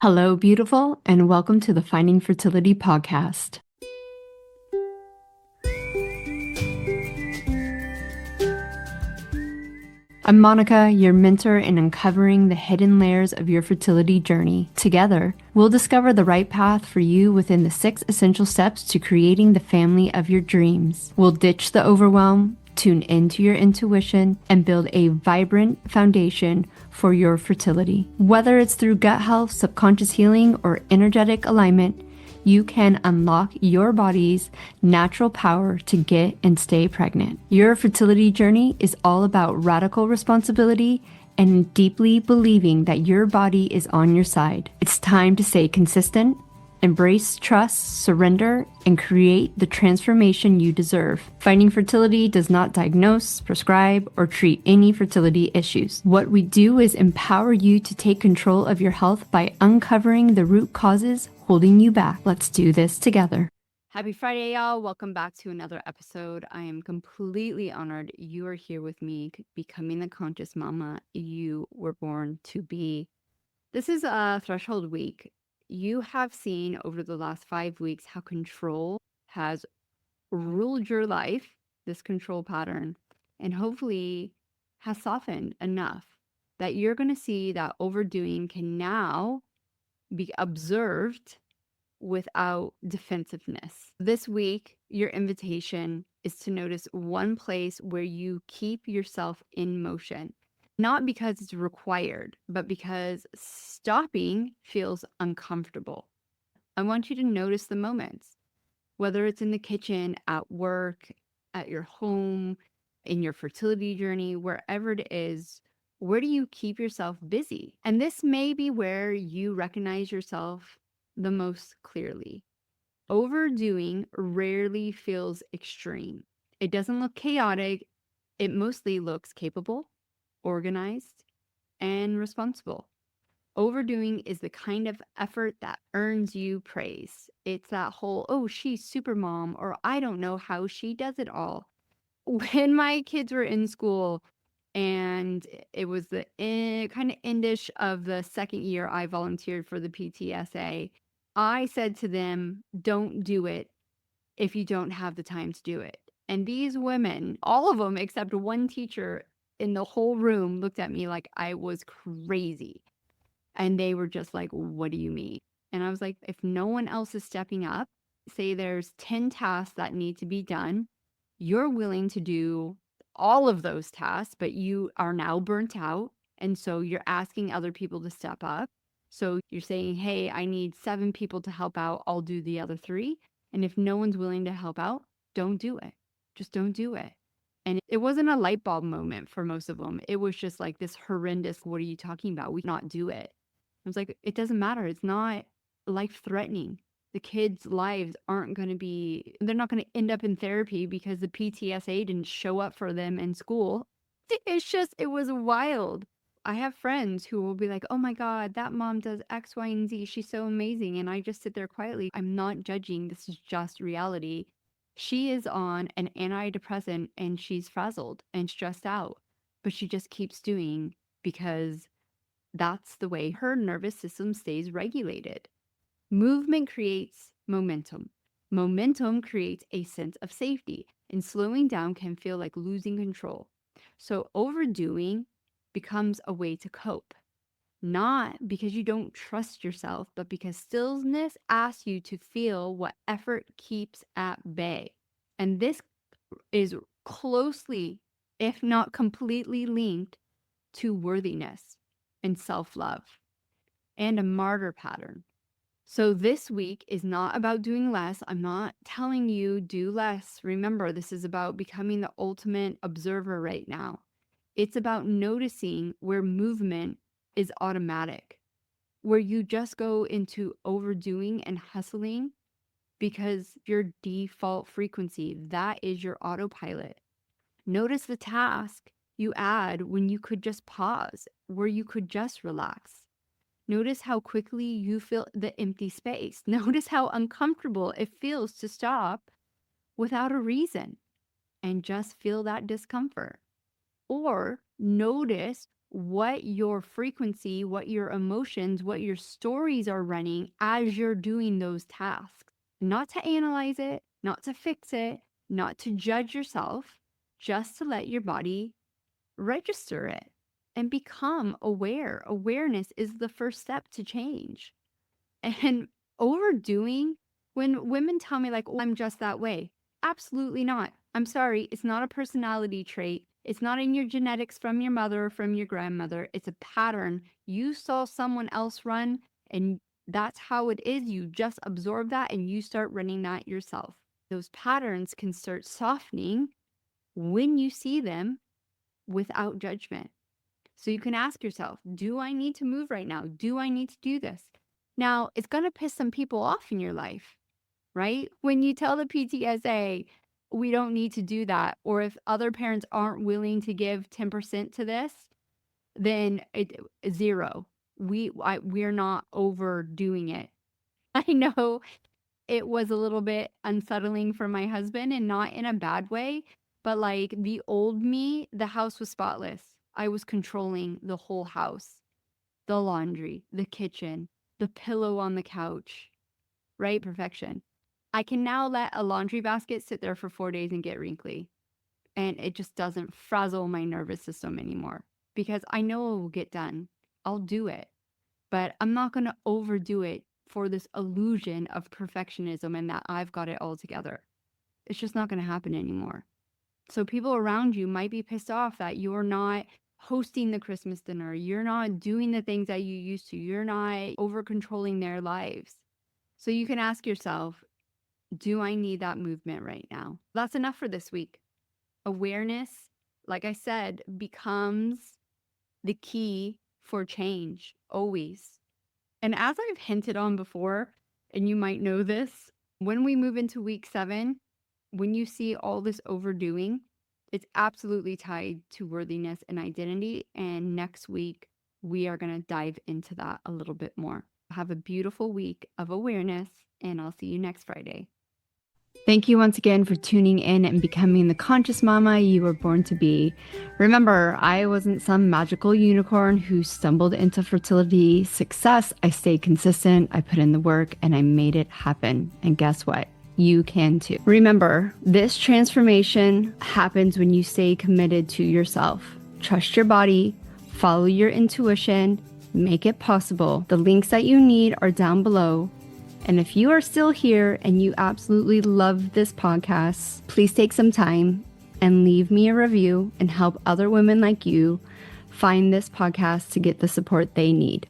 Hello, beautiful, and welcome to the Finding Fertility podcast. I'm Monica, your mentor in uncovering the hidden layers of your fertility journey. Together, we'll discover the right path for you within the 6 essential steps to creating the family of your dreams. We'll ditch the overwhelm, tune into your intuition, and build a vibrant foundation for your fertility. Whether it's through gut health, subconscious healing, or energetic alignment, you can unlock your body's natural power to get and stay pregnant. Your fertility journey is all about radical responsibility and deeply believing that your body is on your side. It's time to stay consistent, embrace trust, surrender, and create the transformation you deserve. Finding Fertility does not diagnose, prescribe, or treat any fertility issues. What we do is empower you to take control of your health by uncovering the root causes holding you back. Let's do this together. Happy Friday, y'all. Welcome back to another episode. I am completely honored you are here with me, becoming the conscious mama you were born to be. This is a threshold week. You have seen over the last 5 weeks how control has ruled your life, this control pattern, and hopefully has softened enough that you're going to see that overdoing can now be observed without defensiveness. This week, your invitation is to notice one place where you keep yourself in motion. Not because it's required, but because stopping feels uncomfortable. I want you to notice the moments, whether it's in the kitchen, at work, at your home, in your fertility journey, wherever it is. Where do you keep yourself busy? And this may be where you recognize yourself the most clearly. Overdoing rarely feels extreme. It doesn't look chaotic. It mostly looks capable, organized, and responsible. Overdoing is the kind of effort that earns you praise. It's that whole, oh, she's super mom, or I don't know how she does it all. When my kids were in school and it was the kind of endish of the second year I volunteered for the PTSA, I said to them, don't do it if you don't have the time to do it. And these women, all of them except one teacher in the whole room, looked at me like I was crazy. And they were just like, what do you mean? And I was like, if no one else is stepping up, say there's 10 tasks that need to be done, you're willing to do all of those tasks, but you are now burnt out. And so you're asking other people to step up. So you're saying, hey, I need 7 people to help out. I'll do the other 3. And if no one's willing to help out, don't do it. Just don't do it. And it wasn't a light bulb moment for most of them. It was just like this horrendous, what are you talking about? We cannot do it. I was like, it doesn't matter. It's not life threatening. The kids' lives aren't going to be, they're not going to end up in therapy because the PTSA didn't show up for them in school. It's just, it was wild. I have friends who will be like, oh my God, that mom does X, Y, and Z. She's so amazing. And I just sit there quietly. I'm not judging. This is just reality. She is on an antidepressant and she's frazzled and stressed out, but she just keeps doing because that's the way her nervous system stays regulated. Movement creates momentum. Momentum creates a sense of safety, and slowing down can feel like losing control. So, overdoing becomes a way to cope, not because you don't trust yourself, but because stillness asks you to feel what effort keeps at bay. And this is closely, if not completely, linked to worthiness and self love and a martyr pattern. So this week is not about doing less. I'm not telling you do less. Remember, this is about becoming the ultimate observer right now. It's about noticing where movement is automatic, where you just go into overdoing and hustling because your default frequency, that is your autopilot. Notice the task you add when you could just pause, where you could just relax. Notice how quickly you feel the empty space. Notice how uncomfortable it feels to stop without a reason and just feel that discomfort. Or notice what your frequency, what your emotions, what your stories are running as you're doing those tasks. Not to analyze it, not to fix it, not to judge yourself, just to let your body register it and become aware. Awareness is the first step to change. And overdoing, when women tell me, like, oh, I'm just that way, absolutely not. I'm sorry, it's not a personality trait. It's not in your genetics from your mother or from your grandmother. It's a pattern you saw someone else run, and that's how it is. You just absorb that and you start running that yourself. Those patterns can start softening when you see them without judgment. So you can ask yourself, do I need to move right now? Do I need to do this? Now, it's going to piss some people off in your life, right? When you tell the PTSA, we don't need to do that, or if other parents aren't willing to give 10% to this, then zero. We're not overdoing it. I know it was a little bit unsettling for my husband, and not in a bad way, but like the old me, the house was spotless. I was controlling the whole house, the laundry, the kitchen, the pillow on the couch, right? Perfection. I can now let a laundry basket sit there for 4 days and get wrinkly. And it just doesn't frazzle my nervous system anymore because I know it will get done. I'll do it, but I'm not going to overdo it for this illusion of perfectionism and that I've got it all together. It's just not going to happen anymore. So people around you might be pissed off that you're not hosting the Christmas dinner. You're not doing the things that you used to. You're not over controlling their lives. So you can ask yourself, do I need that movement right now? That's enough for this week. Awareness, like I said, becomes the key for change, always. And as I've hinted on before, and you might know this, when we move into week 7, when you see all this overdoing, it's absolutely tied to worthiness and identity. And next week, we are going to dive into that a little bit more. Have a beautiful week of awareness, and I'll see you next Friday. Thank you once again for tuning in and becoming the conscious mama you were born to be. Remember, I wasn't some magical unicorn who stumbled into fertility success. I stayed consistent, I put in the work, and I made it happen. And guess what? You can too. Remember, this transformation happens when you stay committed to yourself. Trust your body, follow your intuition, make it possible. The links that you need are down below. And if you are still here and you absolutely love this podcast, please take some time and leave me a review and help other women like you find this podcast to get the support they need.